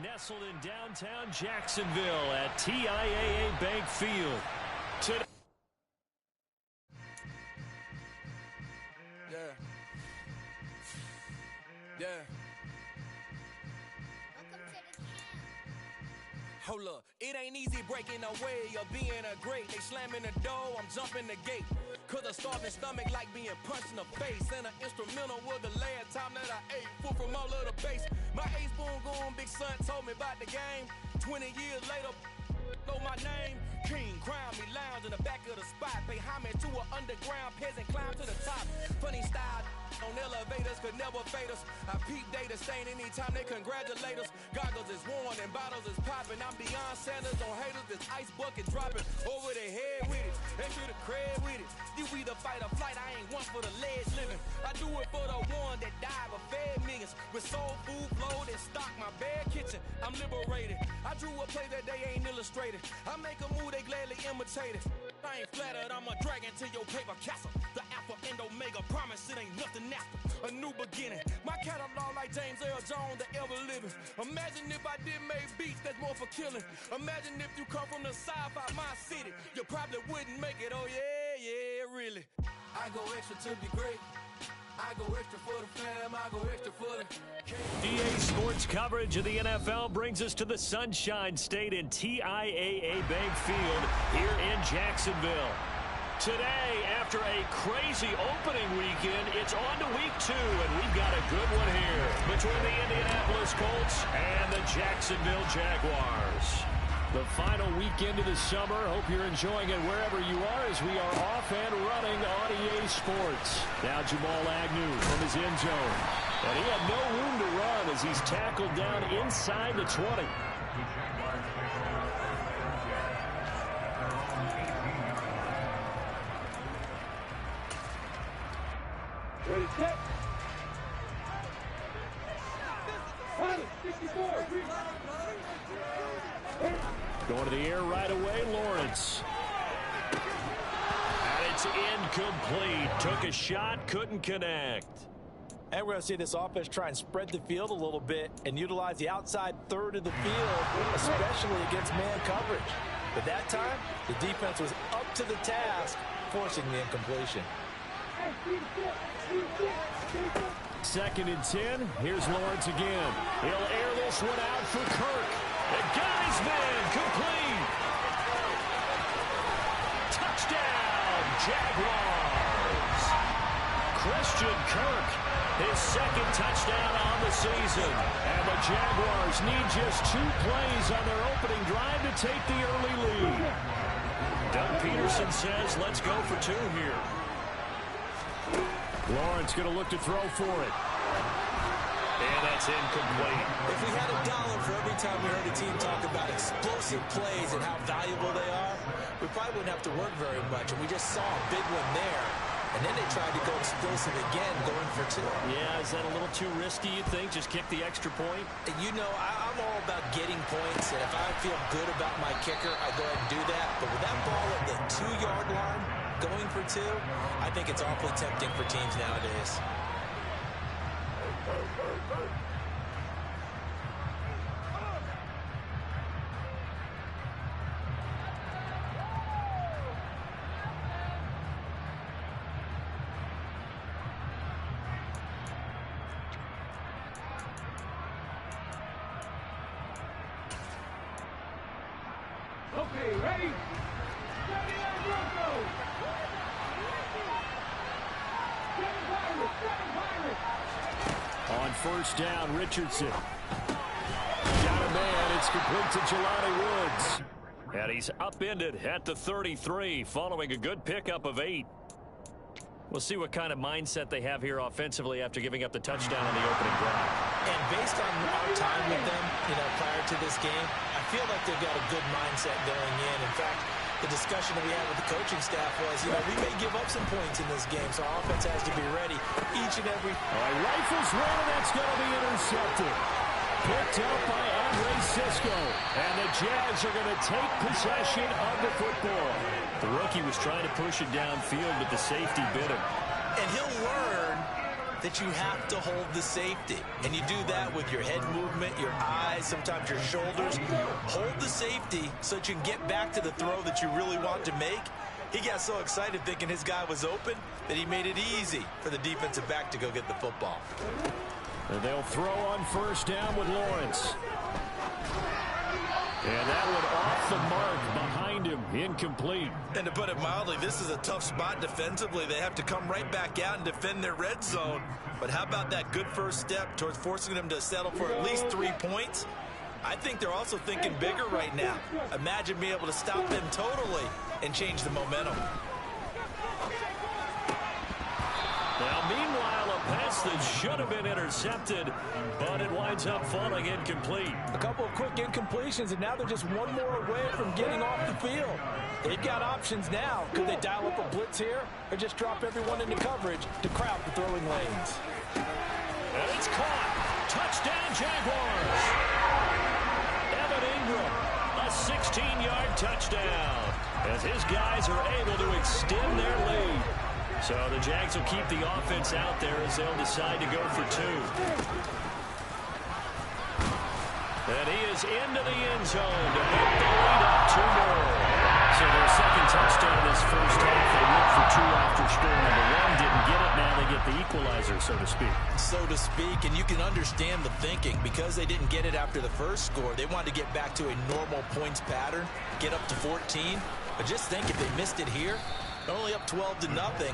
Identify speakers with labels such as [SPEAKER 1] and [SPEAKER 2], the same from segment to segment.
[SPEAKER 1] Nestled in downtown Jacksonville at TIAA Bank Field. Today.
[SPEAKER 2] Hold up, it ain't easy breaking away or being a great. They slamming the door, I'm jumping the gate. Cause a starving stomach like being punched in the face. And an instrumental was the last time that I ate. Food from all of the base. My ace boom goon, big son told me about the game. 20 years later, know my name. King, crown me, lounge in the back of the spot. Pay homage to an underground peasant, climb to the top. Funny style on elevators could never fade us. I peep data stain anytime they congratulate us. Goggles is worn and bottles is popping. I'm beyond Sanders on haters. This ice bucket dropping over their head with it. They should have cred with it. You either fight or flight. I ain't one for the ledge living. I do it for the one that died but fed millions. With soul food flowed and stock my bare kitchen. I'm liberated. I drew a play that they ain't illustrated. I make a move they gladly imitate it. I ain't flattered, I'm a dragon to your paper castle. The Alpha and Omega promise it ain't nothing after. A new beginning. My catalog like James Earl Jones, the ever living. Imagine if I did make beats that's more for killing. Imagine if you come from the south out my city. You probably wouldn't make it, oh yeah, really. I go extra to be great. I go extra for the fam, I go extra for the...
[SPEAKER 1] EA Sports coverage of the NFL brings us to the Sunshine State in TIAA Bank Field here in Jacksonville. Today, after a crazy opening weekend, it's on to week 2, and we've got a good one here between the Indianapolis Colts and the Jacksonville Jaguars. The final weekend of the summer. Hope you're enjoying it wherever you are as we are off and running on EA Sports. Now Jamal Agnew from his end zone. And he had no room to run as he's tackled down inside the 20.
[SPEAKER 3] Ready, set. 64.
[SPEAKER 1] Going to the air right away, Lawrence. And it's incomplete. Took a shot, couldn't connect.
[SPEAKER 4] And we're going to see this offense try and spread the field a little bit and utilize the outside third of the field, especially against man coverage. But that time, the defense was up to the task, forcing the incompletion.
[SPEAKER 1] 2nd and 10. Here's Lawrence again. He'll air this one out for Kirk. The guy's man complete. Touchdown, Jaguars. Christian Kirk, his 2nd touchdown on the season. And the Jaguars need just 2 plays on their opening drive to take the early lead. Doug Peterson says, let's go for 2 here. Lawrence going to look to throw for it. And that's incomplete.
[SPEAKER 4] If we had $1 for every time we heard a team talk about explosive plays and how valuable they are, we probably wouldn't have to work very much. And we just saw a big one there. And then they tried to go explosive again, going for 2.
[SPEAKER 1] Yeah, is that a little too risky, you think? Just kick the extra point?
[SPEAKER 4] You know, I'm all about getting points. And if I feel good about my kicker, I go ahead and do that. But with that ball at the 2-yard line, going for 2, I think it's awfully tempting for teams nowadays.
[SPEAKER 3] Okay, ready?
[SPEAKER 1] On 1st down, Richardson. Got a man. It's complete to Jelani Woods. And he's upended at the 33 following a good pickup of 8. We'll see what kind of mindset they have here offensively after giving up the touchdown on the opening drive.
[SPEAKER 4] And based on our time with them, prior to this game, I feel like they've got a good mindset going in. In fact, the discussion that we had with the coaching staff was, we may give up some points in this game, so our offense has to be ready each and every.
[SPEAKER 1] Rifles one, and that's going to be intercepted. Picked up by Andre Cisco. And the Jags are going to take possession of the football. The rookie was trying to push it downfield, but the safety bit him.
[SPEAKER 4] And he'll learn that you have to hold the safety. And you do that with your head movement, your eyes, sometimes your shoulders. Hold the safety so that you can get back to the throw that you really want to make. He got so excited thinking his guy was open that he made it easy for the defensive back to go get the football.
[SPEAKER 1] And they'll throw on first down with Lawrence. And that one off the mark behind him, incomplete.
[SPEAKER 4] And to put it mildly, this is a tough spot defensively. They have to come right back out and defend their red zone. But how about that good first step towards forcing them to settle for at least 3 points? I think they're also thinking bigger right now. Imagine being able to stop them totally and change the momentum.
[SPEAKER 1] Now, meanwhile, a pass that should have been intercepted, but it winds up falling incomplete.
[SPEAKER 4] A couple of quick incompletions, and now they're just one more away from getting off the field. They've got options now. Could they dial up a blitz here or just drop everyone into coverage to crowd the throwing lanes?
[SPEAKER 1] And it's caught. Touchdown, Jaguars. Evan Ingram, a 16-yard touchdown, as his guys are able to extend their lead. So the Jags will keep the offense out there as they'll decide to go for 2. And he is into the end zone to put the lead up 2 more. So their second touchdown this first half. They went for 2 after score number 1. Didn't get it. Now they get the equalizer, so to speak.
[SPEAKER 4] So to speak, and you can understand the thinking. Because they didn't get it after the first score, they wanted to get back to a normal points pattern, get up to 14. But just think, if they missed it here, they're only up 12-0.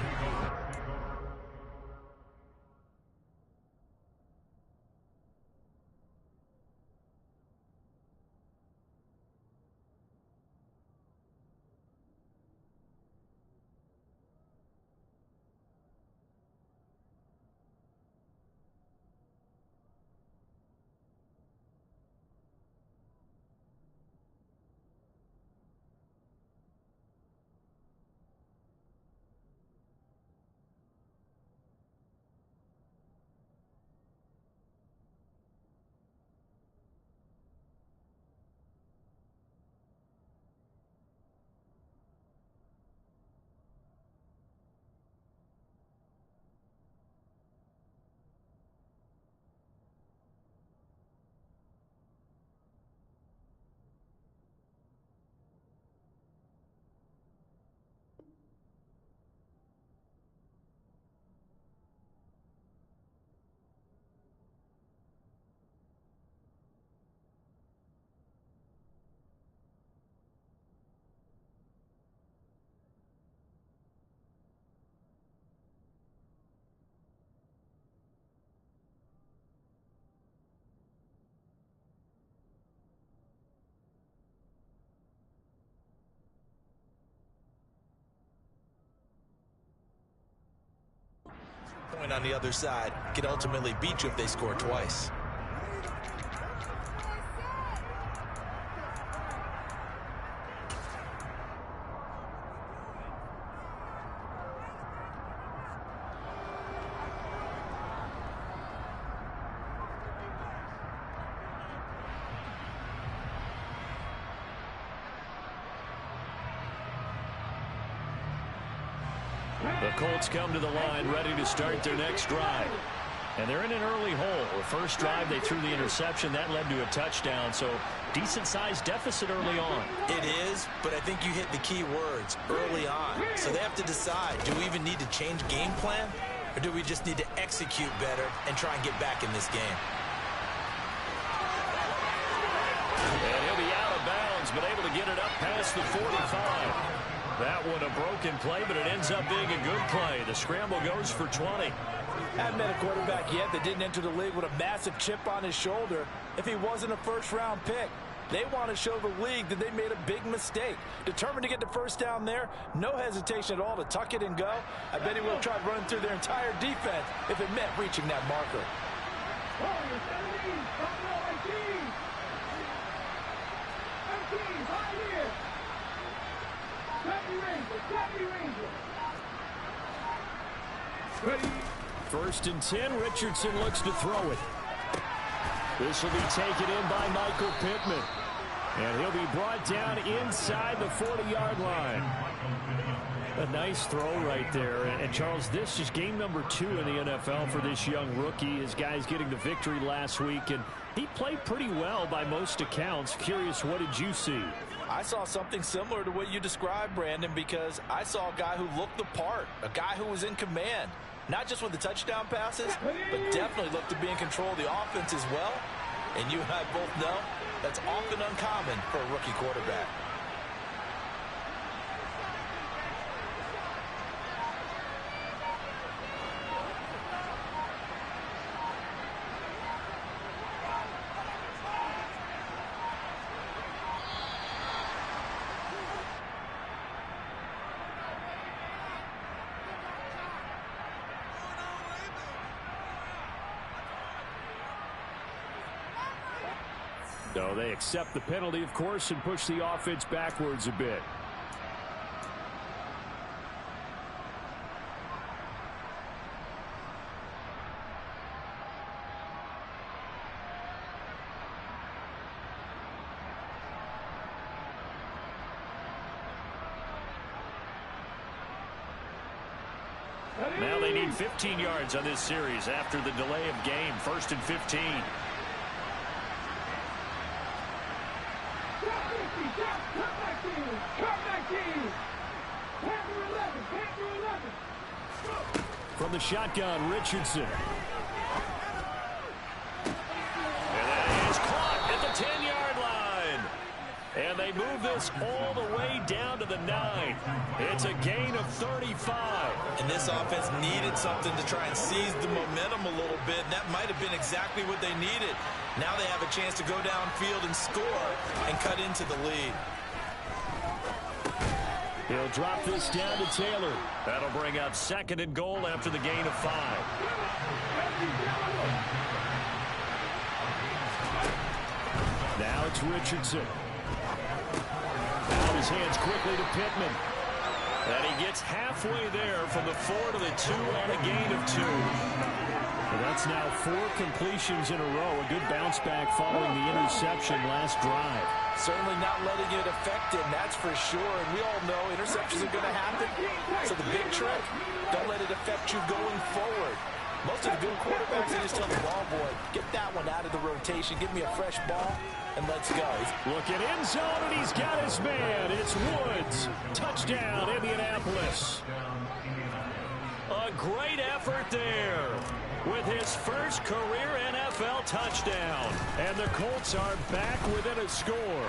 [SPEAKER 4] Point on the other side can ultimately beat you if they score twice.
[SPEAKER 1] The Colts come to the line ready to start their next drive. And they're in an early hole. The first drive, they threw the interception. That led to a touchdown. So decent-sized deficit early on.
[SPEAKER 4] It is, but I think you hit the key words, early on. So they have to decide, do we even need to change game plan? Or do we just need to execute better and try and get back in this game?
[SPEAKER 1] And he'll be out of bounds, but able to get it up past the 45. That one a broken play, but it ends up being a good play. The scramble goes for 20.
[SPEAKER 5] Haven't met a quarterback yet that didn't enter the league with a massive chip on his shoulder if he wasn't a first-round pick. They want to show the league that they made a big mistake. Determined to get the first down there, no hesitation at all to tuck it and go. I bet he would have tried running through their entire defense if it meant reaching that marker.
[SPEAKER 1] First and 10, Richardson looks to throw it. This will be taken in by Michael Pittman. And he'll be brought down inside the 40-yard line. A nice throw right there. And Charles, this is game number 2 in the NFL for this young rookie. His guys getting the victory last week, and he played pretty well by most accounts. Curious, what did you see?
[SPEAKER 5] I saw something similar to what you described, Brandon, because I saw a guy who looked the part, a guy who was in command, not just with the touchdown passes, but definitely looked to be in control of the offense as well. And you and I both know that's often uncommon for a rookie quarterback.
[SPEAKER 1] So they accept the penalty, of course, and push the offense backwards a bit. Now they need 15 yards on this series after the delay of game. 1st and 15. From the shotgun, Richardson. And that is caught at the 10-yard line. And they move this all the way down to the 9. It's a gain of 35.
[SPEAKER 5] And this offense needed something to try and seize the momentum a little bit, and that might have been exactly what they needed. Now they have a chance to go downfield and score and cut into the lead.
[SPEAKER 1] He'll drop this down to Taylor. That'll bring up 2nd and goal after the gain of 5. Now it's Richardson. Out his hands quickly to Pittman. And he gets halfway there from the 4 to the 2 on a gain of 2. And that's now 4 completions in a row. A good bounce back following the interception last drive.
[SPEAKER 5] Certainly not letting it affect him, that's for sure. And we all know interceptions are going to happen. So the big trick, don't let it affect you going forward. Most of the good quarterbacks, they just tell the ball boy, get that one out of the rotation, give me a fresh ball, and let's go.
[SPEAKER 1] Looking end zone, and he's got his man. It's Woods. Touchdown, Indianapolis. A great effort there with his first career NFL touchdown. And the Colts are back within a score.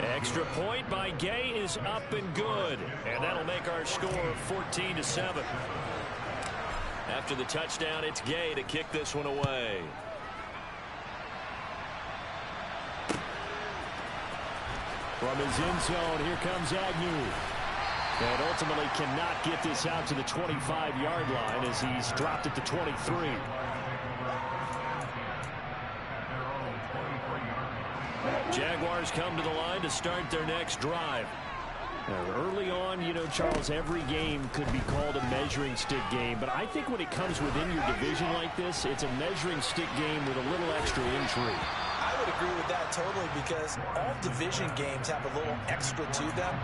[SPEAKER 1] Extra point by Gay is up and good. And that'll make our score 14-7. After the touchdown, it's Gay to kick this one away. From his end zone, here comes Agnew. And ultimately cannot get this out to the 25-yard line as he's dropped it to 23. Jaguars come to the line to start their next drive. Now, early on, you know, Charles, every game could be called a measuring stick game. But I think when it comes within your division like this, it's a measuring stick game with a little extra intrigue.
[SPEAKER 5] I would agree with that totally because all division games have a little extra to them.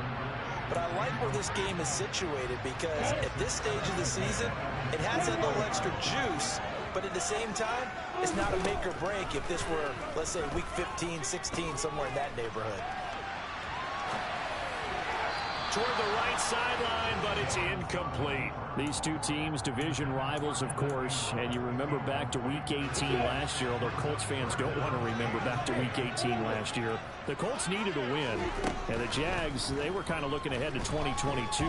[SPEAKER 5] But I like where this game is situated because at this stage of the season, it has that little extra juice. But at the same time, it's not a make or break if this were, let's say, week 15, 16, somewhere in that neighborhood.
[SPEAKER 1] Toward the right sideline, but it's incomplete. These two teams, division rivals, of course. And you remember back to Week 18 last year, although Colts fans don't want to remember back to Week 18 last year. The Colts needed a win. And the Jags, they were kind of looking ahead to 2022.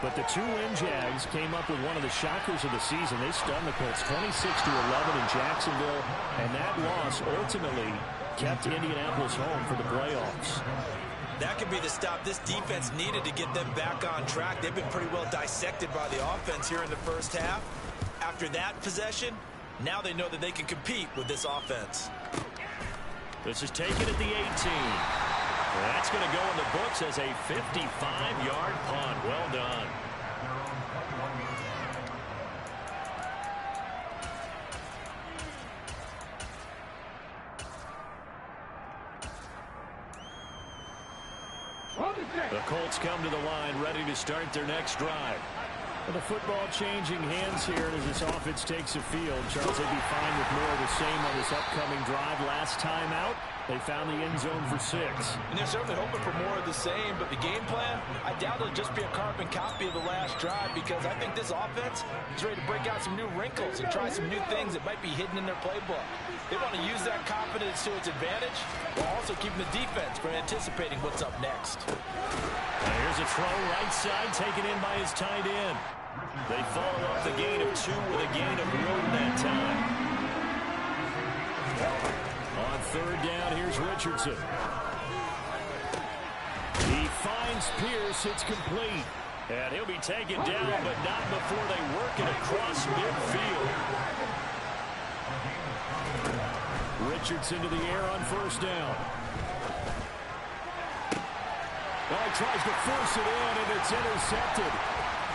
[SPEAKER 1] But the two-win Jags came up with one of the shockers of the season. They stunned the Colts 26-11 in Jacksonville. And that loss ultimately kept Indianapolis home for the playoffs.
[SPEAKER 5] That could be the stop this defense needed to get them back on track. They've been pretty well dissected by the offense here in the first half. After that possession, now they know that they can compete with this offense.
[SPEAKER 1] This is taken at the 18. That's going to go in the books as a 55-yard punt. Well done.
[SPEAKER 3] On the deck.
[SPEAKER 1] The Colts come to the line, ready to start their next drive. Well, the football changing hands here as this offense takes the field. Charles, they'd be fine with more of the same on this upcoming drive. Last time out, they found the end zone for 6.
[SPEAKER 5] And they're certainly hoping for more of the same, but the game plan, I doubt it'll just be a carbon copy of the last drive, because I think this offense is ready to break out some new wrinkles and try some new things that might be hidden in their playbook. They want to use that confidence to its advantage while also keeping the defense from anticipating what's up next.
[SPEAKER 1] Now here's a throw right side, taken in by his tight end. They follow up the gain of 2 with a gain of 1 that time. On 3rd down, here's Richardson. He finds Pierce. It's complete. And he'll be taken down, but not before they work it across midfield. Richardson to the air on 1st down. Oh, he tries to force it in, and it's intercepted.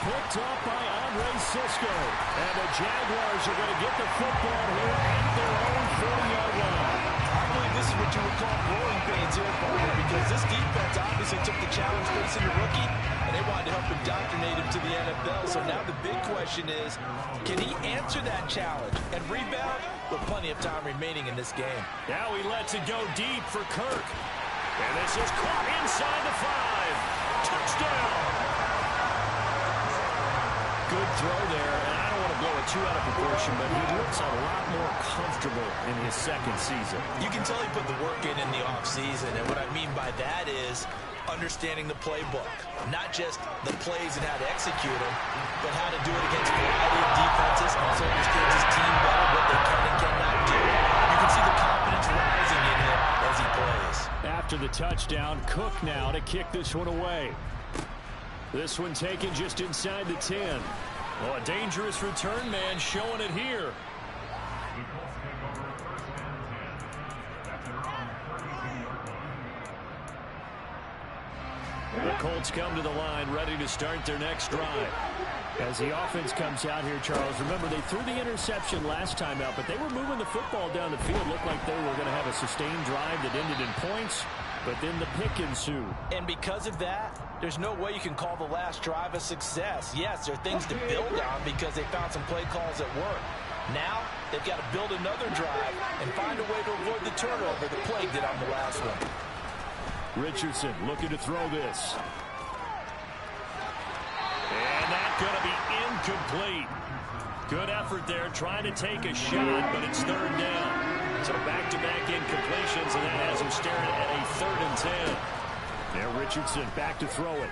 [SPEAKER 1] Picked up by Andre Sisco. And the Jaguars are going to get the football here at their own 40-yard line.
[SPEAKER 5] I believe this is what you would call growing pains here, Barber, because this defense obviously took the challenge facing the rookie, and they wanted to help indoctrinate him to the NFL. So now the big question is, can he answer that challenge and rebound with plenty of time remaining in this game?
[SPEAKER 1] Now he lets it go deep for Kirk. And this is caught inside the 5. Touchdown. Good throw there, and I don't want to blow it too out of proportion, but he looks a lot more comfortable in his 2nd season.
[SPEAKER 5] You can tell he put the work in the offseason, and what I mean by that is understanding the playbook. Not just the plays and how to execute them, but how to do it against a variety of defenses. Also understands his team better, what they can and cannot do. You can see the confidence rising in him as he plays.
[SPEAKER 1] After the touchdown, Cook now to kick this one away. This one taken just inside the 10. Oh, a dangerous return man showing it here. The Colts come to the line, ready to start their next drive. As the offense comes out here, Charles, remember they threw the interception last time out, but they were moving the football down the field. Looked like they were going to have a sustained drive that ended in points, but then the pick ensued.
[SPEAKER 5] And because of that, there's no way you can call the last drive a success. Yes, there are things to build on because they found some play calls that work. Now, they've got to build another drive and find a way to avoid the turnover that plagued it on the last one.
[SPEAKER 1] Richardson looking to throw this. And that's going to be incomplete. Good effort there trying to take a shot, but it's 3rd down. So back-to-back incompletions, and that has him staring at a 3rd and 10. Now Richardson back to throw it.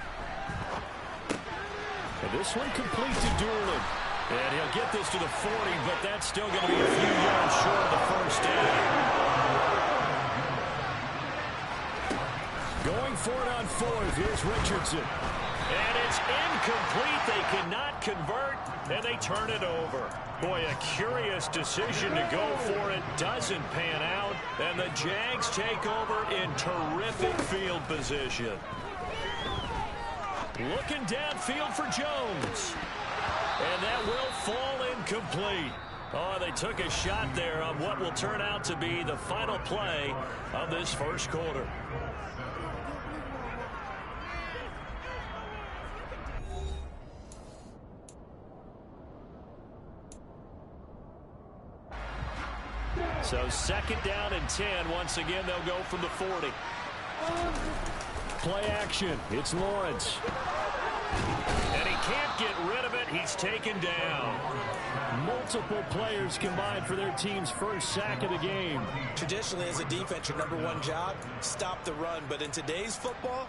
[SPEAKER 1] And this one complete to Doolin. And he'll get this to the 40, but that's still going to be a few yards short of the 1st down. Going for it on 4th. Here's Richardson. And it's incomplete. They cannot convert, and they turn it over. Boy, a curious decision to go for it. Doesn't pan out, and the Jags take over in terrific field position. Looking downfield for Jones. And that will fall incomplete. Oh, they took a shot there on what will turn out to be the final play of this 1st quarter. So 2nd down and 10. Once again, they'll go from the 40. Play action. It's Lawrence. And he can't get rid of it. He's taken down. Multiple players combined for their team's 1st sack of the game.
[SPEAKER 5] Traditionally, as a defense, your #1 job, stop the run. But in today's football,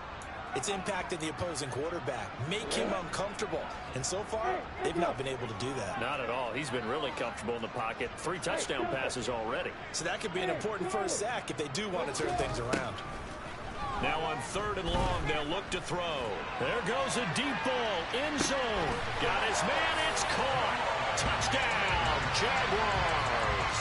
[SPEAKER 5] it's impacting the opposing quarterback. Make him uncomfortable. And so far, they've not been able to do that.
[SPEAKER 1] Not at all. He's been really comfortable in the pocket. 3 touchdown passes already.
[SPEAKER 5] So that could be an important 1st sack if they do want to turn things around.
[SPEAKER 1] Now on 3rd and long, they'll look to throw. There goes a deep ball. End zone. Got his man. It's caught. Touchdown, Jaguars.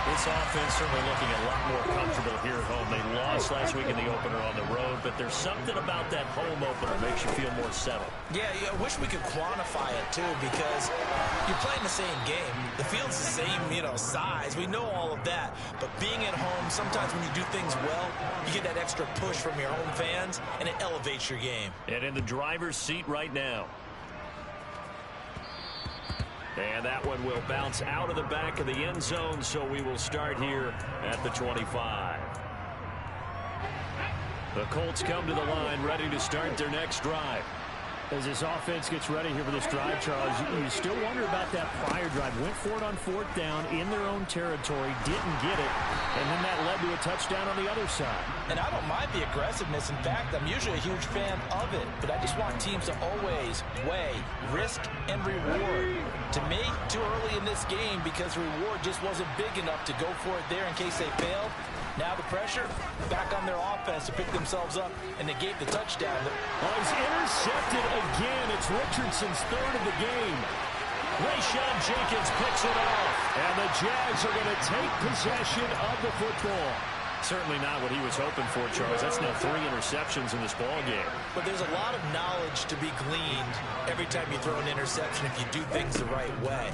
[SPEAKER 1] This offense certainly looking a lot more comfortable here at home. They lost last week in the opener on the road, but there's something about that home opener that makes you feel more settled.
[SPEAKER 4] Yeah, I wish we could quantify it, too, because you're playing the same game. The field's the same, size. We know all of that. But being at home, sometimes when you do things well, you get that extra push from your home fans, and it elevates your game.
[SPEAKER 1] And in the driver's seat right now. And that one will bounce out of the back of the end zone, so we will start here at the 25. The Colts come to the line, ready to start their next drive.
[SPEAKER 6] As this offense gets ready here for this drive, Charles, you still wonder about that prior drive. Went for it on fourth down in their own territory, didn't get it, and then that led to a touchdown on the other side.
[SPEAKER 4] And I don't mind the aggressiveness. In fact, I'm usually a huge fan of it, but I just want teams to always weigh risk and reward. To me, too early in this game because reward just wasn't big enough to go for it there in case they failed. Now the pressure back on their offense to pick themselves up, and they gave the touchdown.
[SPEAKER 6] Oh, he's intercepted again. It's Richardson's third of the game.
[SPEAKER 1] Rayshon Jenkins picks it off.
[SPEAKER 6] And the Jags are going to take possession of the football.
[SPEAKER 1] Certainly not what he was hoping for, Charles. That's now 3 interceptions in this ball game.
[SPEAKER 4] But there's a lot of knowledge to be gleaned every time you throw an interception if you do things the right way.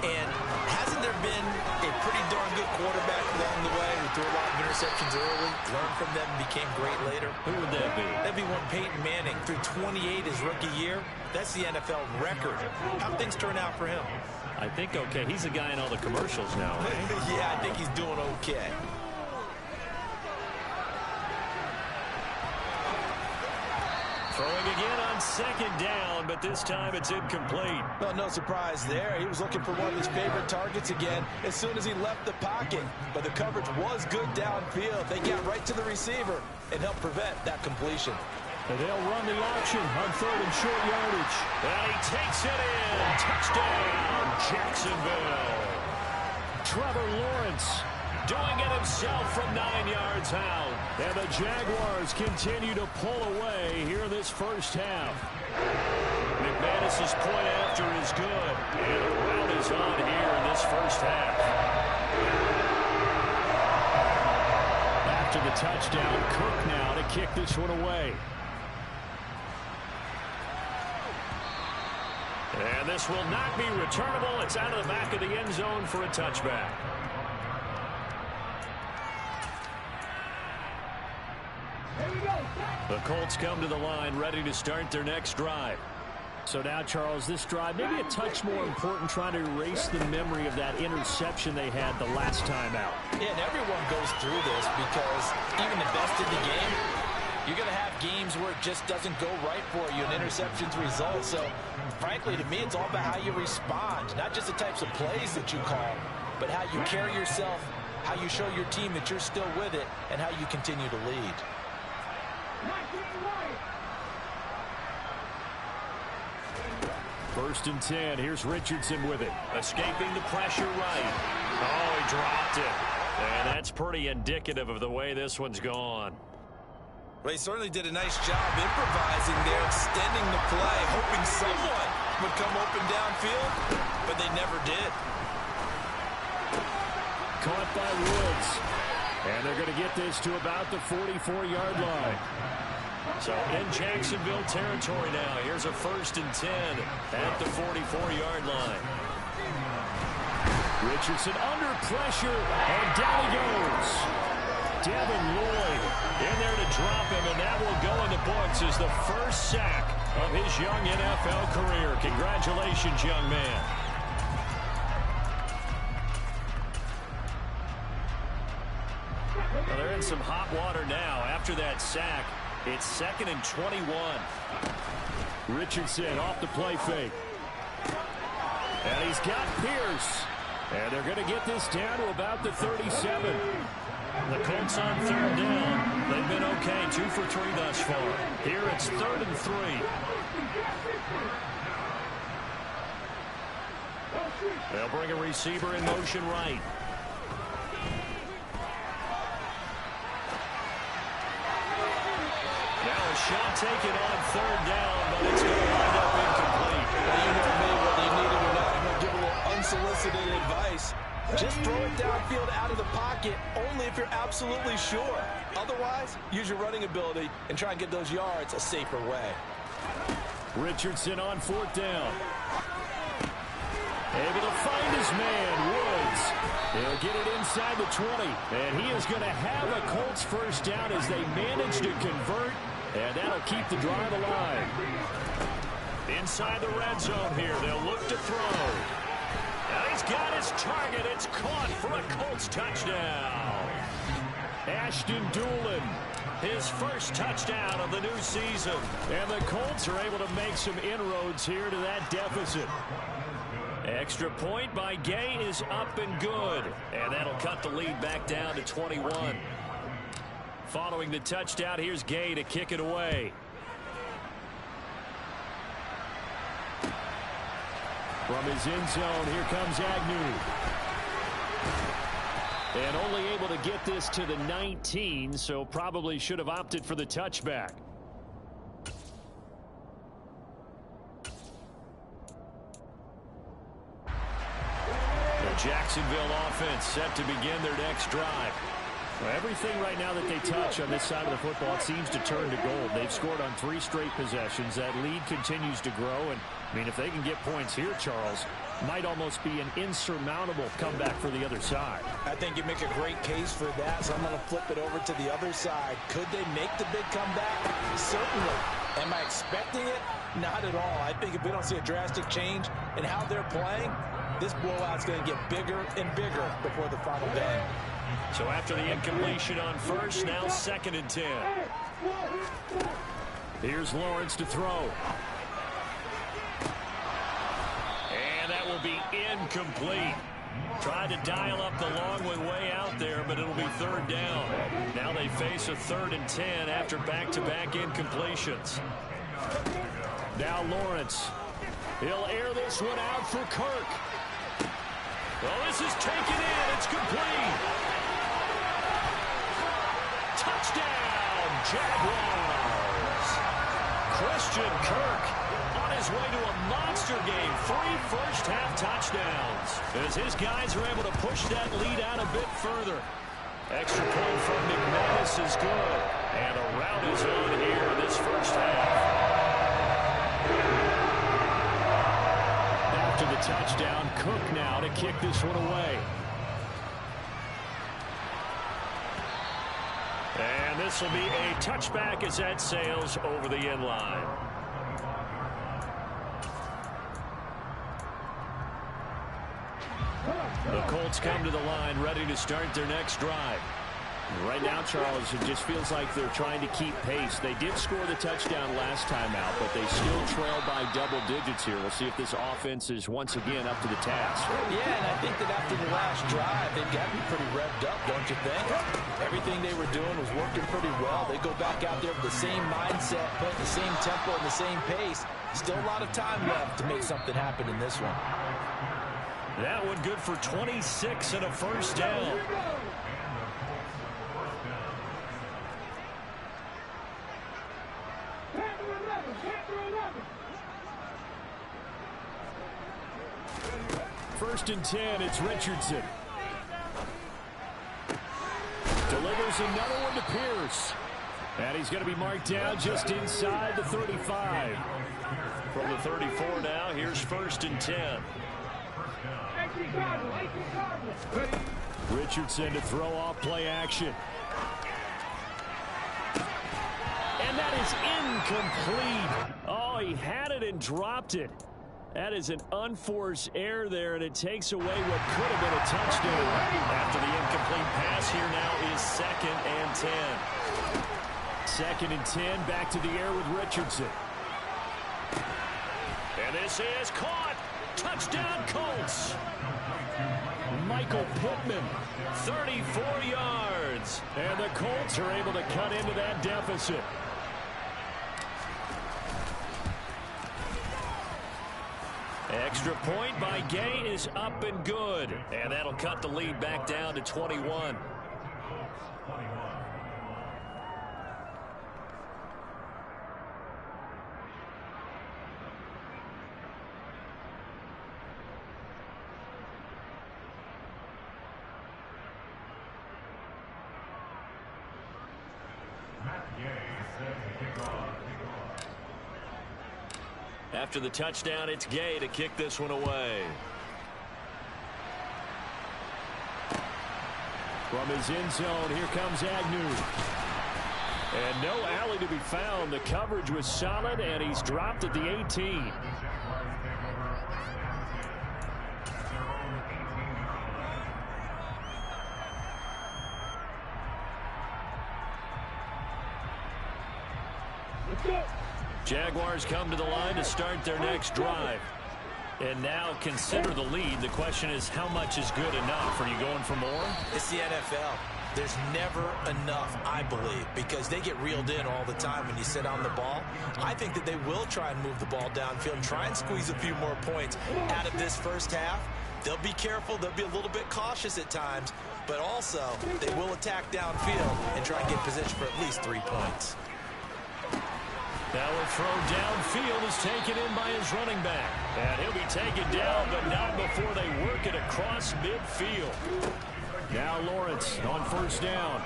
[SPEAKER 4] And hasn't there been a pretty darn good quarterback along the way who threw a lot of interceptions early, learned from them, and became great later?
[SPEAKER 1] Who would that be?
[SPEAKER 4] That'd be one Peyton Manning. Threw 28 his rookie year. That's the NFL record. How'd things turn out for him?
[SPEAKER 1] I think okay. He's a guy in all the commercials now, right?
[SPEAKER 4] Yeah, I think he's doing okay.
[SPEAKER 1] Throwing again on second down, but this time it's incomplete.
[SPEAKER 4] Well, no surprise there. He was looking for one of his favorite targets again as soon as he left the pocket. But the coverage was good downfield. They got right to the receiver and helped prevent that completion.
[SPEAKER 6] And they'll run the option on third and short yardage.
[SPEAKER 1] And he takes it in. Touchdown, Jacksonville.
[SPEAKER 6] Trevor Lawrence
[SPEAKER 1] doing it himself from 9 yards out.
[SPEAKER 6] And the Jaguars continue to pull away here in this first half.
[SPEAKER 1] McManus's point after is good. And a rout is on here in this first half.
[SPEAKER 6] After the touchdown, Cook now to kick this one away.
[SPEAKER 1] And this will not be returnable. It's out of the back of the end zone for a touchback. The Colts come to the line, ready to start their next drive.
[SPEAKER 6] So now, Charles, this drive, maybe a touch more important, trying to erase the memory of that interception they had the last time out.
[SPEAKER 4] Yeah, and everyone goes through this because even the best in the game, you're going to have games where it just doesn't go right for you, and interceptions result. So, frankly, to me, it's all about how you respond, not just the types of plays that you call, but how you carry yourself, how you show your team that you're still with it, and how you continue to lead.
[SPEAKER 6] First and 10. Here's Richardson with it.
[SPEAKER 1] Escaping the pressure right. Oh, he dropped it. And that's pretty indicative of the way this one's gone.
[SPEAKER 4] Well, he certainly did a nice job improvising there, extending the play, hoping someone would come open downfield, but they never did.
[SPEAKER 6] Caught by Woods. And they're going to get this to about the 44-yard line.
[SPEAKER 1] So in Jacksonville territory now. Here's a first and 10 at the 44-yard line.
[SPEAKER 6] Richardson under pressure, and down he goes. Devin Lloyd in there to drop him, and that will go in the books as the first sack of his young NFL career. Congratulations, young man.
[SPEAKER 1] Well, they're in some hot water now after that sack. It's 2nd and 21.
[SPEAKER 6] Richardson off the play fake. And he's got Pierce. And they're going to get this down to about the 37.
[SPEAKER 1] The Colts on third down. They've been okay, 2 for 3 thus far. Here it's 3rd and 3. They'll bring a receiver in motion right. Now a shot taken on third down, but it's going to wind up incomplete.
[SPEAKER 4] Well, you know me, whether you need it or not, I'm going to give a little unsolicited advice.
[SPEAKER 5] Just throw it downfield out of the pocket only if you're absolutely sure. Otherwise, use your running ability and try and get those yards a safer way.
[SPEAKER 6] Richardson on 4th down. Able to find his man, Woods. He'll get it inside the 20. And he is going to have a Colts first down as they manage to convert. And that'll keep the drive alive. Inside the red zone here, they'll look to throw. Now he's got his target. It's caught for a Colts touchdown. Ashton Doolin, his first touchdown of the new season. And the Colts are able to make some inroads here to that deficit. Extra point by Gay is up and good. And that'll cut the lead back down to 21. Following the touchdown, here's Gay to kick it away. From his end zone, here comes Agnew. And only able to get this to the 19, so probably should have opted for the touchback. The Jacksonville offense set to begin their next drive. Well, everything right now that they touch on this side of the football, it seems to turn to gold. They've scored on 3 straight possessions. That lead continues to grow. And, I mean, if they can get points here, Charles, might almost be an insurmountable comeback for the other side.
[SPEAKER 5] I think you make a great case for that, so I'm going to flip it over to the other side. Could they make the big comeback? Certainly. Am I expecting it? Not at all. I think if we don't see a drastic change in how they're playing, this blowout's going to get bigger and bigger before the final bang.
[SPEAKER 6] So after the incompletion on first, now 2nd and 10. Here's Lawrence to throw. And that will be incomplete. Tried to dial up the long way out there, but it'll be 3rd down. Now they face a 3rd and 10 after back-to-back incompletions. Now Lawrence. He'll air this one out for Kirk. Well, this is taken in. It's complete. Touchdown, Jaguars. Christian Kirk on his way to a monster game. 3 first-half touchdowns as his guys are able to push that lead out a bit further. Extra point from McManus is good. And a rout is on here in this first half. After the touchdown, Cook now to kick this one away. And this will be a touchback as that sails over the end line. The Colts come to the line ready to start their next drive. Right now, Charles, it just feels like they're trying to keep pace. They did score the touchdown last time out, but they still trail by double digits here. We'll see if this offense is once again up to the task.
[SPEAKER 5] Yeah, and I think that after the last drive, they've got to be pretty revved up, don't you think? Everything they were doing was working pretty well. They go back out there with the same mindset, put the same tempo and the same pace. Still a lot of time left to make something happen in this one.
[SPEAKER 6] That one good for 26 and a first down. First and 10, it's Richardson. Delivers another one to Pierce. And he's going to be marked down just inside the 35. From the 34 now, here's 1st and 10. Richardson to throw off play action. And that is incomplete. Oh, he had it and dropped it. That is an unforced error there, and it takes away what could have been a touchdown. After the incomplete pass, here now is 2nd and 10. 2nd and 10, back to the air with Richardson. And this is caught. Touchdown, Colts. Michael Pittman, 34 yards. And the Colts are able to cut into that deficit. Extra point by Gay is up and good. And that'll cut the lead back down to 21.
[SPEAKER 1] After the touchdown, it's Gay to kick this one away.
[SPEAKER 6] From his end zone, here comes Agnew. And no alley to be found. The coverage was solid, and he's dropped at the 18. Jaguars come to the line to start their next drive. And now consider the lead. The question is, how much is good enough? Are you going for more?
[SPEAKER 4] It's the NFL. There's never enough, I believe, because they get reeled in all the time when you sit on the ball. I think that they will try and move the ball downfield and try and squeeze a few more points out of this first half. They'll be careful. They'll be a little bit cautious at times, but also they will attack downfield and try and get position for at least 3 points.
[SPEAKER 1] Now a throw downfield is taken in by his running back. And he'll be taken down, but not before they work it across midfield.
[SPEAKER 6] Now Lawrence on first down.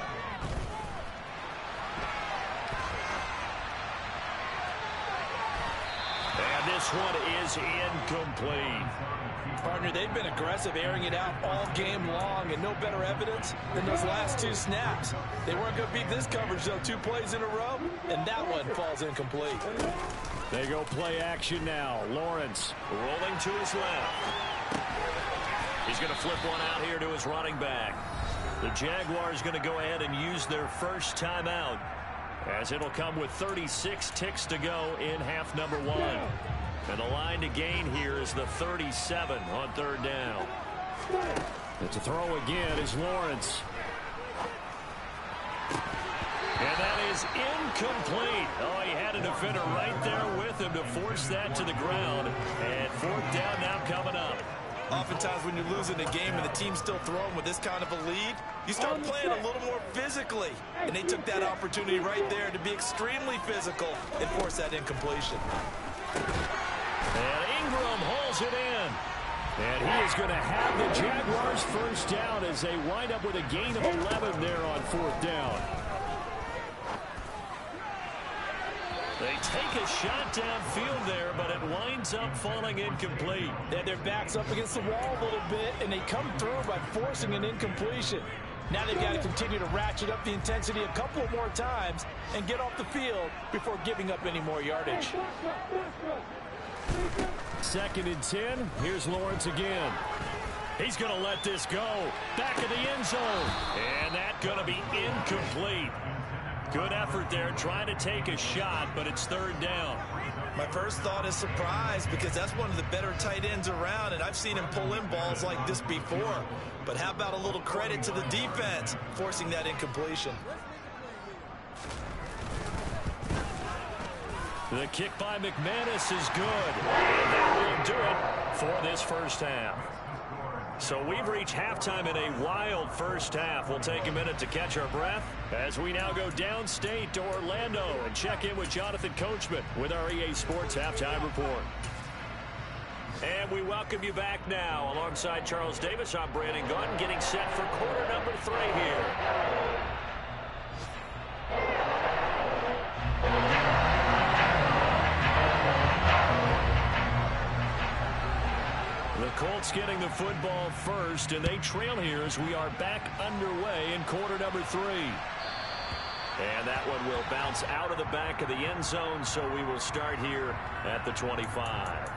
[SPEAKER 1] And this one is incomplete.
[SPEAKER 5] Partner, they've been aggressive, airing it out all game long, and no better evidence than those last 2 snaps. They weren't going to beat this coverage, though, 2 plays in a row, and that one falls incomplete.
[SPEAKER 6] They go play action now. Lawrence
[SPEAKER 1] rolling to his left. He's going to flip one out here to his running back. The Jaguars going to go ahead and use their first timeout, as it'll come with 36 ticks to go in half number 1. And the line to gain here is the 37 on third down.
[SPEAKER 6] It's a throw again is Lawrence.
[SPEAKER 1] And that is incomplete. Oh, he had a defender right there with him to force that to the ground. And fourth down now coming up.
[SPEAKER 5] Oftentimes when you're losing a game and the team's still throwing with this kind of a lead, you start playing a little more physically. And they took that opportunity right there to be extremely physical and force that incompletion.
[SPEAKER 1] And Ingram holds it in.
[SPEAKER 6] And he is going to have the Jaguars first down as they wind up with a gain of 11 there on fourth down.
[SPEAKER 1] They take a shot downfield there, but it winds up falling incomplete.
[SPEAKER 5] They had their backs up against the wall a little bit, and they come through by forcing an incompletion. Now they've got to continue to ratchet up the intensity a couple more times and get off the field before giving up any more yardage.
[SPEAKER 6] 2nd and 10. Here's Lawrence again.
[SPEAKER 1] He's going to let this go. Back of the end zone. And that's going to be incomplete. Good effort there, trying to take a shot, but it's third down.
[SPEAKER 5] My first thought is surprise, because that's one of the better tight ends around, and I've seen him pull in balls like this before. But how about a little credit to the defense forcing that incompletion?
[SPEAKER 1] The kick by McManus is good. And that will do it for this first half. So we've reached halftime in a wild first half. We'll take a minute to catch our breath as we now go downstate to Orlando and check in with Jonathan Coachman with our EA Sports Halftime Report. And we welcome you back now. Alongside Charles Davis, I'm Brandon Gaudin, getting set for quarter number 3 here. The Colts getting the football first, and they trail here as we are back underway in quarter number 3. And that one will bounce out of the back of the end zone, so we will start here at the 25.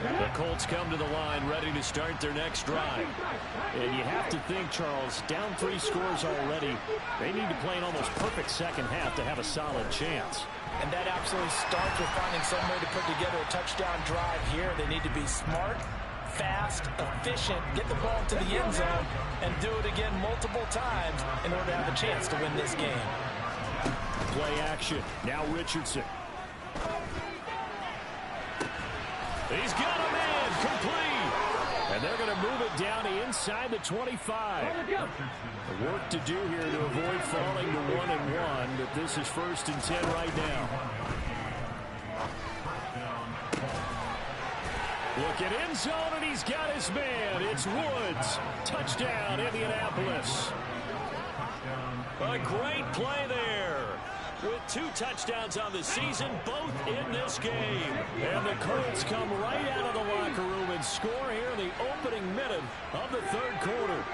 [SPEAKER 1] The Colts come to the line ready to start their next drive.
[SPEAKER 6] And you have to think, Charles, down 3 scores already. They need to play an almost perfect second half to have a solid chance.
[SPEAKER 5] And that absolutely starts with finding some way to put together a touchdown drive here. They need to be smart, fast, efficient, get the ball to the end zone, and do it again multiple times in order to have a chance to win this game.
[SPEAKER 6] Play action. Now Richardson.
[SPEAKER 1] He's got a man complete.
[SPEAKER 6] And they're going to move it down to inside the 25. Work to do here to avoid falling to 1-1, but this is 1st and 10 right now. Second end zone, and he's got his man. It's Woods. Touchdown, Indianapolis. A great play there. With 2 touchdowns on the season, both in this game. And the Colts come right out of the locker room and score here in the opening minute of the third quarter.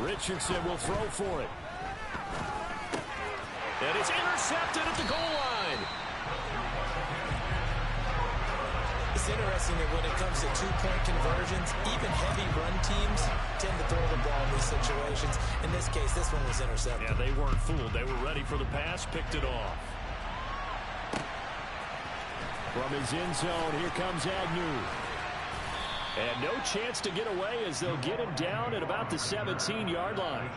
[SPEAKER 6] Richardson will throw for it. And it's intercepted at the goal line.
[SPEAKER 4] It's interesting that when it comes to 2-point conversions, even heavy run teams tend to throw the ball in these situations. In this case, this one was intercepted.
[SPEAKER 6] Yeah, they weren't fooled. They were ready for the pass, picked it off. From his end zone, here comes Agnew. And no chance to get away as they'll get him down at about the 17-yard line.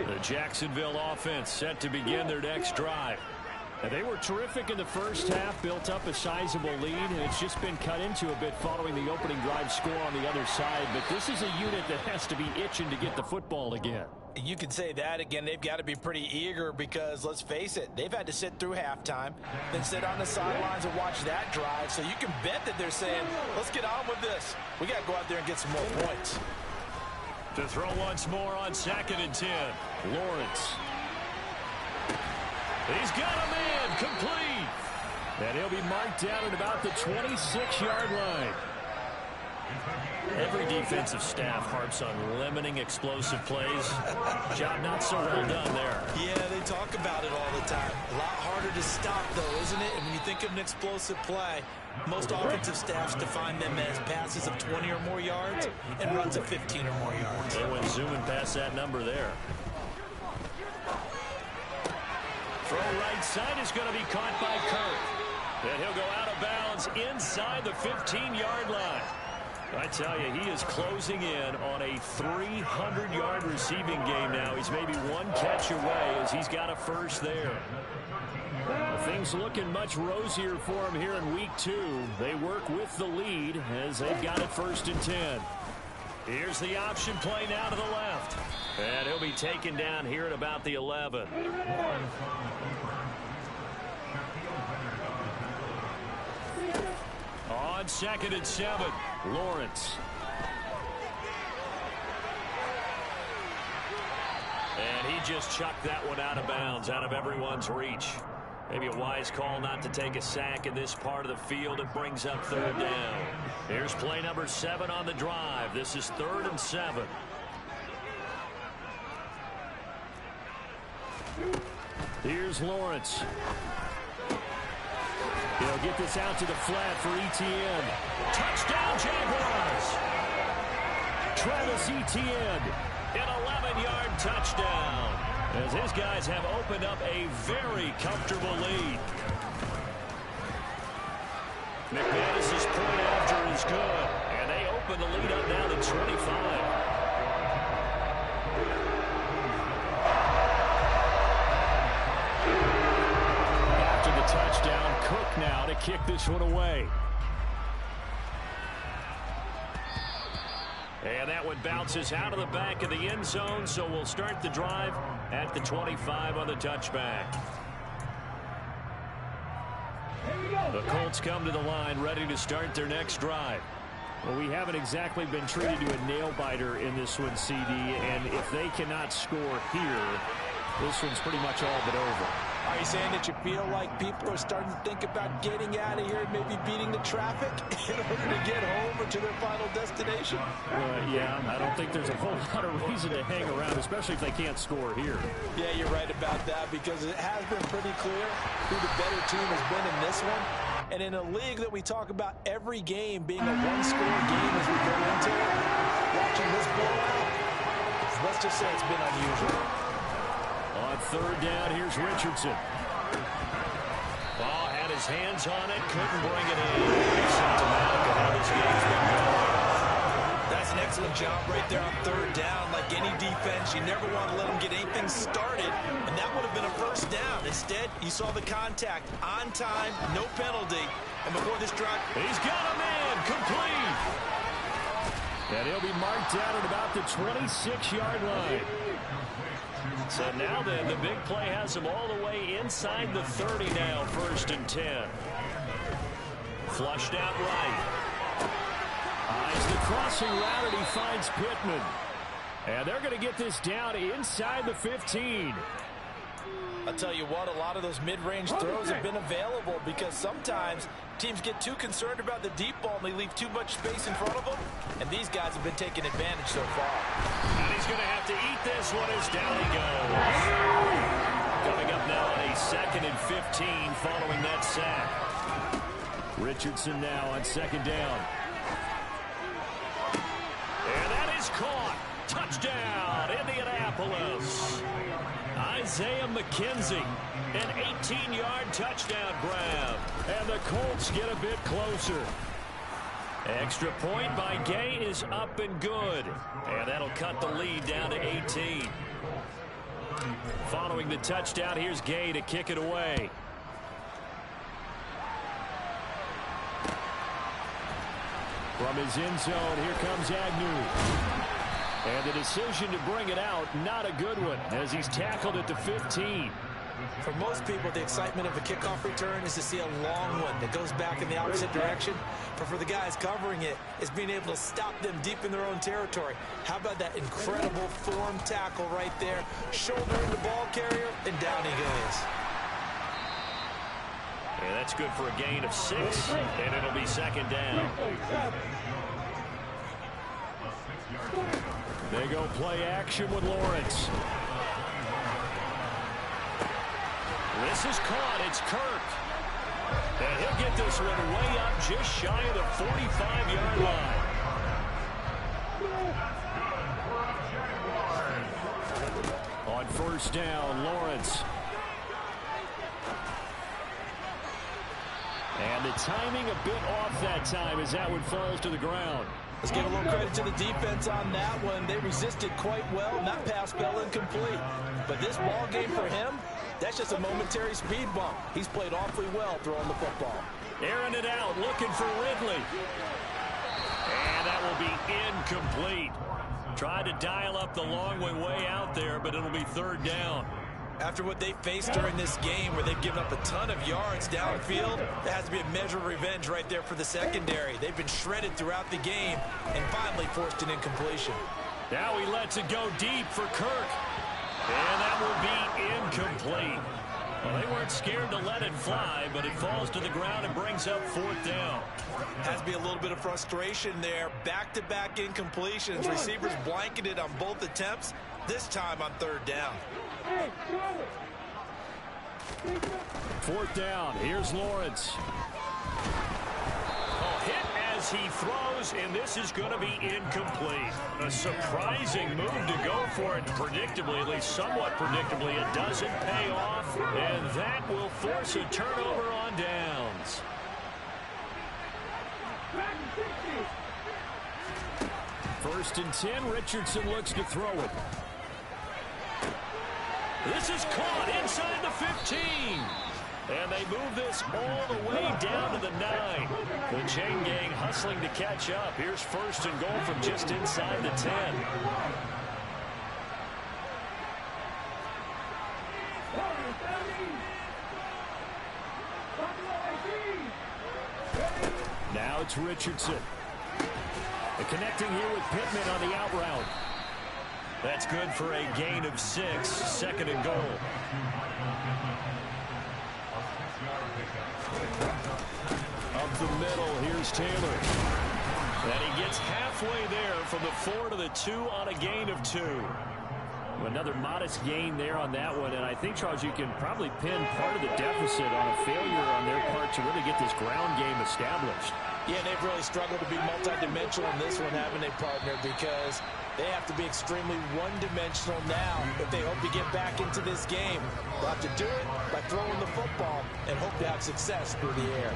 [SPEAKER 6] The Jacksonville offense set to begin their next drive. Now, they were terrific in the first half, built up a sizable lead, and it's just been cut into a bit following the opening drive score on the other side. But this is a unit that has to be itching to get the football again.
[SPEAKER 5] You can say that again. They've got to be pretty eager because, let's face it, they've had to sit through halftime, then sit on the sidelines and watch that drive. So you can bet that they're saying, let's get on with this. We got to go out there and get some more points.
[SPEAKER 6] To throw once more on 2nd and 10. Lawrence. He's got a man complete. And he'll be marked down at about the 26-yard line. Every defensive staff harps on limiting explosive plays. Job not so well done there.
[SPEAKER 4] Yeah, they talk about it all the time. A lot harder to stop, though, isn't it? And when you think of an explosive play, most offensive staffs define them as passes of 20 or more yards and runs of 15 or more yards.
[SPEAKER 6] They went zooming past that number there. Throw right side is going to be caught by Kirk. And he'll go out of bounds inside the 15-yard line. I tell you, he is closing in on a 300-yard receiving game now. He's maybe one catch away as he's got a first there. Things looking much rosier for him here in week 2. They work with the lead as they've got it 1st and 10. Here's the option play now to the left. And he'll be taken down here at about the 11. On 2nd and 7, Lawrence. And he just chucked that one out of bounds, out of everyone's reach. Maybe a wise call not to take a sack in this part of the field. It brings up 3rd down. Here's play number 7 on the drive. This is 3rd and 7. Here's Lawrence. He'll get this out to the flat for Etienne. Touchdown, Jaguars! Travis Etienne, an 11-yard touchdown, as his guys have opened up a very comfortable lead. McManus's point after is good, and they open the lead up now to 25. Touchdown, Cook now to kick this one away. And that one bounces out of the back of the end zone, so we'll start the drive at the 25 on the touchback. The Colts come to the line ready to start their next drive. Well, we haven't exactly been treated to a nail-biter in this one, CD, and if they cannot score here, this one's pretty much all but over.
[SPEAKER 5] Are you saying that you feel like people are starting to think about getting out of here and maybe beating the traffic in order to get home or to their final destination?
[SPEAKER 6] Yeah, I don't think there's a whole lot of reason to hang around, especially if they can't score here.
[SPEAKER 5] Yeah, you're right about that because it has been pretty clear who the better team has been in this one. And in a league that we talk about every game being a one-score game as we go into it, watching this blowout, let's just say it's been unusual.
[SPEAKER 6] On 3rd down, here's Richardson. Ball had his hands on it, couldn't bring it in. Symptomatic of how this game's been going.
[SPEAKER 4] That's an excellent job right there on 3rd down. Like any defense, you never want to let them get anything started, and that would have been a first down. Instead, you saw the contact on time, no penalty, and before this drive,
[SPEAKER 6] he's got a man complete. And he'll be marked down at about the 26-yard line. So now then, the big play has him all the way inside the 30 now, 1st and 10. Flushed out right. Eyes the crossing route, and he finds Pittman. And they're going to get this down inside the 15.
[SPEAKER 5] I'll tell you what, a lot of those mid-range throws have been available because sometimes teams get too concerned about the deep ball and they leave too much space in front of them. And these guys have been taking advantage so far.
[SPEAKER 6] And he's going to have to eat this one as down he goes. Coming up now on a 2nd and 15 following that sack. Richardson now on 2nd down. And that is caught. Touchdown, Indianapolis. Isaiah McKenzie, an 18-yard touchdown grab. And the Colts get a bit closer. Extra point by Gay is up and good. And that'll cut the lead down to 18. Following the touchdown, here's Gay to kick it away. From his end zone, here comes Agnew. And the decision to bring it out, not a good one, as he's tackled at the 15.
[SPEAKER 5] For most people, the excitement of a kickoff return is to see a long one that goes back in the opposite direction. But for the guys covering it, it's being able to stop them deep in their own territory. How about that incredible form tackle right there? Shouldering the ball carrier, and down he goes.
[SPEAKER 6] And that's good for a gain of 6, and it'll be 2nd down. They go play action with Lawrence. This is caught. It's Kirk. And he'll get this one way up just shy of the 45-yard line. On 1st down, Lawrence. And the timing a bit off that time as that one falls to the ground.
[SPEAKER 5] Let's give a little credit to the defense on that one. They resisted quite well, and that pass fell incomplete. But this ball game for him, that's just a momentary speed bump. He's played awfully well throwing the football.
[SPEAKER 6] Airing it out, looking for Ridley. And that will be incomplete. Tried to dial up the long way out there, but it'll be 3rd down.
[SPEAKER 5] After what they faced during this game where they've given up a ton of yards downfield, there has to be a measure of revenge right there for the secondary. They've been shredded throughout the game and finally forced an incompletion.
[SPEAKER 6] Now he lets it go deep for Kirk. And that will be incomplete. Well, they weren't scared to let it fly, but it falls to the ground and brings up 4th down.
[SPEAKER 5] Has to be a little bit of frustration there. Back-to-back incompletions. Receivers blanketed on both attempts, this time on 3rd down.
[SPEAKER 6] 4th down. Here's Lawrence. Hit as he throws, and this is going to be incomplete. A surprising move to go for it predictably, at least somewhat predictably. It doesn't pay off, and that will force a turnover on downs. First and 10, Richardson looks to throw it. This is caught inside the 15. And they move this all the way down to the 9. The chain gang hustling to catch up. Here's 1st and goal from just inside the 10. Now it's Richardson. And connecting here with Pittman on the out route. That's good for a gain of 6, 2nd and goal. Up the middle, here's Taylor. And he gets halfway there from the 4 to the 2 on a gain of 2. Another modest gain there on that one, and I think, Charles, you can probably pin part of the deficit on a failure on their part to really get this ground game established.
[SPEAKER 5] Yeah, they've really struggled to be multidimensional in this one, haven't they, partner? Because they have to be extremely one-dimensional now if they hope to get back into this game. They'll have to do it by throwing the football and hope to have success through the air.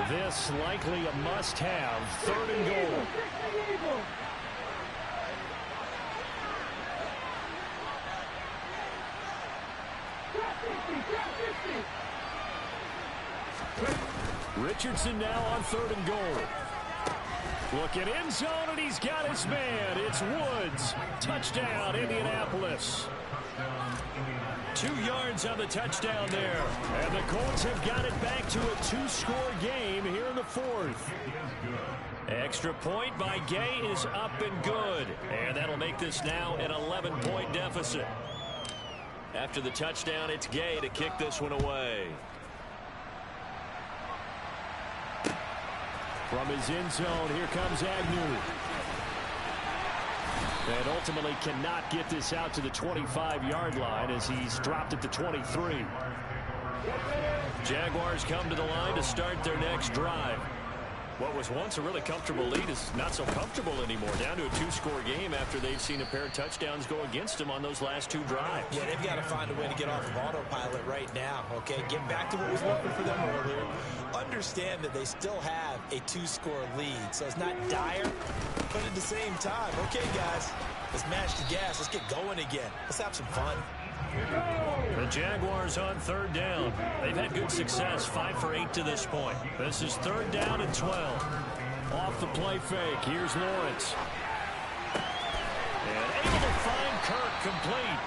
[SPEAKER 6] This likely a must-have, 3rd and goal. Richardson now on 3rd and goal. Looking end zone, and he's got his man. It's Woods. Touchdown, Indianapolis. 2 yards on the touchdown there. And the Colts have got it back to a 2-score game here in the 4th. Extra point by Gay is up and good. And that'll make this now an 11-point deficit. After the touchdown, it's Gay to kick this one away. From his end zone, here comes Agnew. And ultimately cannot get this out to the 25-yard line as he's dropped it to 23. Jaguars come to the line to start their next drive. What was once a really comfortable lead is not so comfortable anymore. Down to a 2-score game after they've seen a pair of touchdowns go against them on those last 2 drives.
[SPEAKER 4] Yeah, they've got to find a way to get off of autopilot right now, okay? Get back to what was working for them earlier. Understand that they still have a 2-score lead, so it's not dire, but at the same time, okay, guys, let's mash the gas. Let's get going again. Let's have some fun.
[SPEAKER 6] The Jaguars on 3rd down. They've had good success, 5 for 8 to this point. This is 3rd down and 12. Off the play fake, here's Lawrence. And able to find Kirk complete.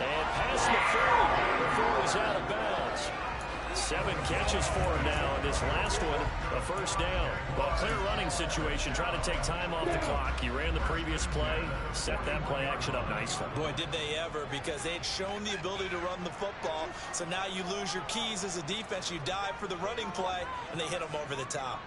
[SPEAKER 6] And past the 40 before he's out of bounds. 7 catches for him now, and this last one, a 1st down. Well, clear running situation, trying to take time off the clock. He ran the previous play, set that play action up nicely.
[SPEAKER 4] Boy, did they ever, because they'd shown the ability to run the football. So now you lose your keys as a defense. You dive for the running play, and they hit them over the top.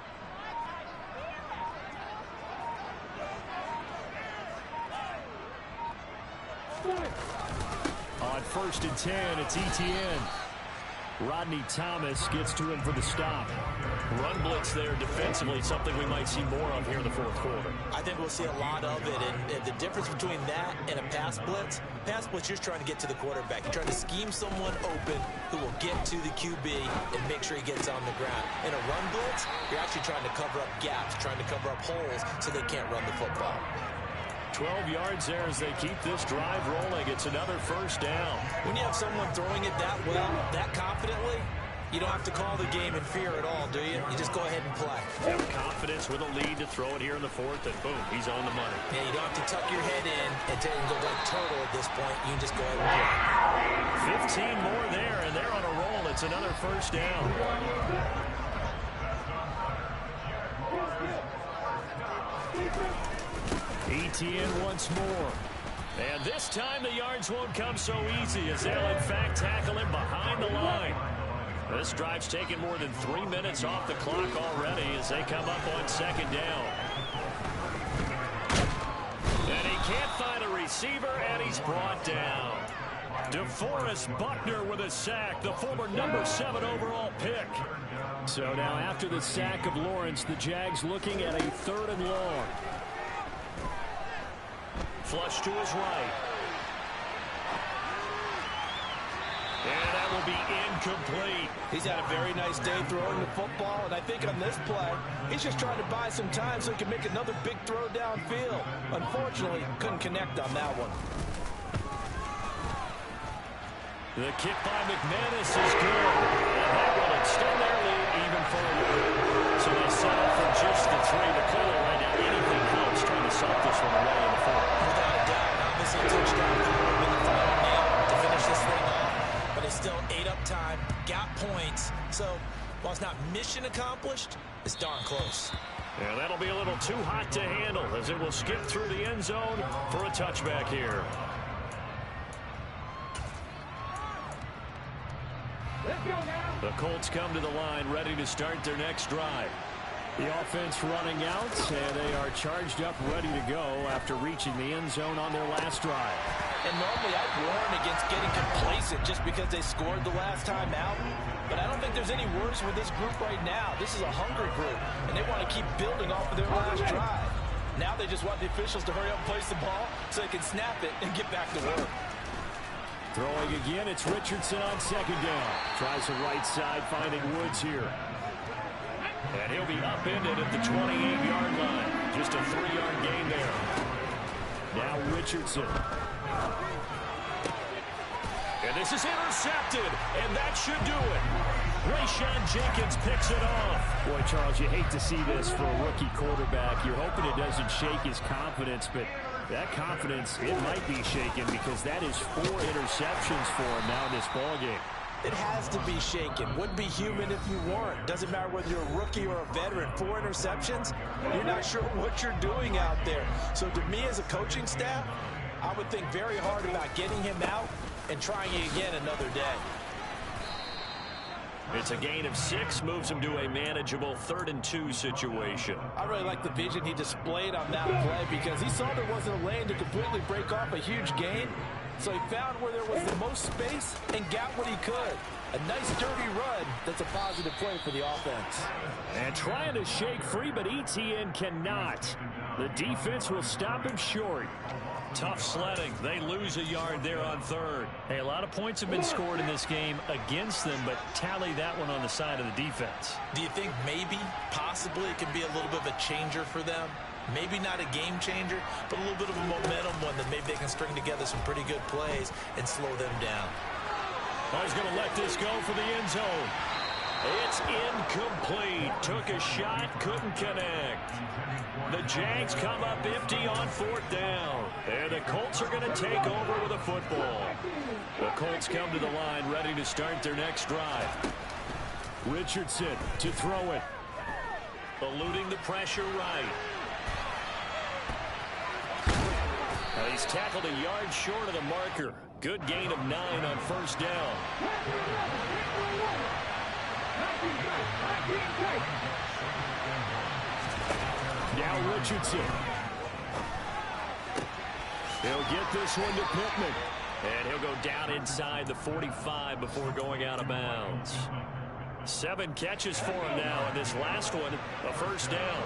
[SPEAKER 6] On 1st and 10, it's Etienne. Rodney Thomas gets to him for the stop. Run blitz there defensively, something we might see more of here in the 4th quarter.
[SPEAKER 4] I think we'll see a lot of it, and the difference between that and a pass blitz, you're just trying to get to the quarterback. You're trying to scheme someone open who will get to the QB and make sure he gets on the ground. In a run blitz, you're actually trying to cover up gaps, trying to cover up holes so they can't run the football.
[SPEAKER 6] 12 yards there as they keep this drive rolling. It's another 1st down.
[SPEAKER 4] When you have someone throwing it that well, that confidently, you don't have to call the game in fear at all, do you? You just go ahead and play.
[SPEAKER 6] Have confidence with a lead to throw it here in the 4th, and boom, he's on the money.
[SPEAKER 4] Yeah, you don't have to tuck your head in and go like turtle at this point. You can just go ahead and play.
[SPEAKER 6] 15 more there, and they're on a roll. It's another 1st down. Etienne once more. And this time the yards won't come so easy as they'll in fact tackle him behind the line. This drive's taken more than 3 minutes off the clock already as they come up on 2nd down. And he can't find a receiver, and he's brought down. DeForest Buckner with a sack, the former number 7 overall pick. So now after the sack of Lawrence, the Jags looking at a 3rd and long. Flush to his right. And that will be incomplete.
[SPEAKER 5] He's had a very nice day throwing the football, and I think on this play, he's just trying to buy some time so he can make another big throw downfield. Unfortunately, couldn't connect on that one.
[SPEAKER 6] The kick by McManus is good. And that will extend their lead even further. So they settle for just the 3. But clearly right now, anything close trying to sock this one away in the 4th.
[SPEAKER 4] Without a doubt, obviously a touchdown for him in the final nail to finish this thing off. But it's still ate up time, got points. So while it's not mission accomplished, it's darn close.
[SPEAKER 6] And that'll be a little too hot to handle as it will skip through the end zone for a touchback here. The Colts come to the line ready to start their next drive. The offense running out, and they are charged up, ready to go after reaching the end zone on their last drive.
[SPEAKER 5] And normally I'd warn against getting complacent just because they scored the last time out. But I don't think there's any worse with this group right now. This is a hungry group, and they want to keep building off of their last drive. Now they just want the officials to hurry up and place the ball so they can snap it and get back to work.
[SPEAKER 6] Throwing again, it's Richardson on 2nd down. Tries the right side, finding Woods here. And he'll be upended at the 28-yard line. Just a 3-yard gain there. Now Richardson. And this is intercepted, and that should do it.
[SPEAKER 1] Rayshawn Jenkins picks it off.
[SPEAKER 6] Boy, Charles, you hate to see this for a rookie quarterback. You're hoping it doesn't shake his confidence, but that confidence, it might be shaken because that is 4 interceptions for him now in this ballgame.
[SPEAKER 5] It has to be shaken. Wouldn't be human if you weren't. Doesn't matter whether you're a rookie or a veteran. 4 interceptions, you're not sure what you're doing out there. So to me as a coaching staff, I would think very hard about getting him out and trying it again another day.
[SPEAKER 1] It's a gain of 6, moves him to a manageable 3rd and 2 situation.
[SPEAKER 5] I really like the vision he displayed on that play because he saw there wasn't a lane to completely break off a huge gain. So he found where there was the most space and got what he could. A nice dirty run that's a positive play for the offense.
[SPEAKER 6] And trying to shake free, but ETN cannot. The defense will stop him short.
[SPEAKER 1] Tough sledding. They lose a yard there on 3rd. Hey, a lot of points have been scored in this game against them, but tally that one on the side of the defense.
[SPEAKER 4] Do you think maybe, possibly, it can be a little bit of a changer for them? Maybe not a game changer, but a little bit of a momentum one that maybe they can string together some pretty good plays and slow them down.
[SPEAKER 1] Oh, he's going to let this go for the end zone. It's incomplete. Took a shot, couldn't connect. The Jags come up empty on 4th down. And the Colts are going to take over with a football. The Colts come to the line ready to start their next drive.
[SPEAKER 6] Richardson to throw it.
[SPEAKER 1] Eluding the pressure right. He's tackled a yard short of the marker. Good gain of 9 on 1st down.
[SPEAKER 6] Now Richardson. He'll get this one to Pittman.
[SPEAKER 1] And he'll go down inside the 45 before going out of bounds. 7 catches for him now, and this last one, a 1st down.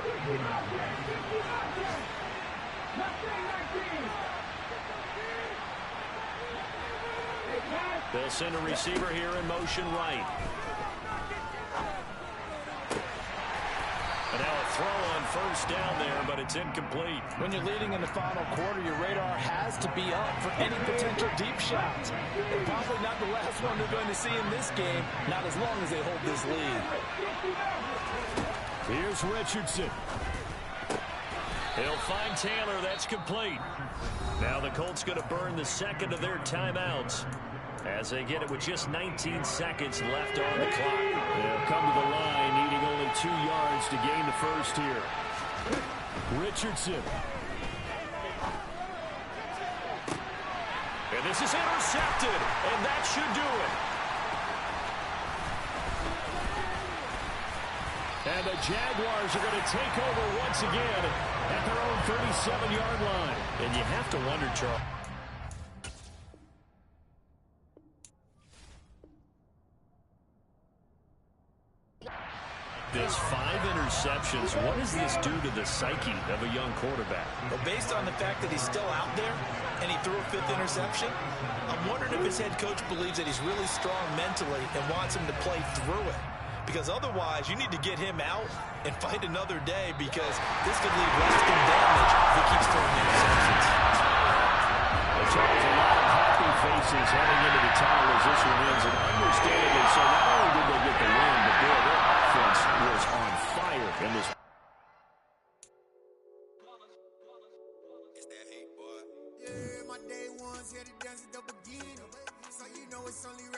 [SPEAKER 1] They'll send a receiver here in motion right. And now a throw on 1st down there, but it's incomplete.
[SPEAKER 5] When you're leading in the final quarter, your radar has to be up for any potential deep shots. And probably not the last one they're going to see in this game, not as long as they hold this lead.
[SPEAKER 6] Here's Richardson.
[SPEAKER 1] He'll find Taylor. That's complete. Now the Colts going to burn the 2nd of their timeouts as they get it with just 19 seconds left on the clock.
[SPEAKER 6] They'll come to the line, needing only 2 yards to gain the 1st here. Richardson.
[SPEAKER 1] And this is intercepted, and that should do it.
[SPEAKER 6] And the Jaguars are going to take over once again at their own 37-yard line.
[SPEAKER 1] And you have to wonder, Charles. This 5 interceptions, what does this do to the psyche of a young quarterback?
[SPEAKER 4] Well, based on the fact that he's still out there and he threw a 5th interception, I'm wondering if his head coach believes that he's really strong mentally and wants him to play through it. Because otherwise, you need to get him out and fight another day because this could leave lasting damage if he keeps throwing interceptions.
[SPEAKER 6] There's a lot of happy faces heading into the title as this one ends, and understandably so. Not only did they get the win, but boy, their offense was on fire in this.
[SPEAKER 2] It's that hate, boy. Yeah, my day ones here to dance at the beginning. So you know it's only right.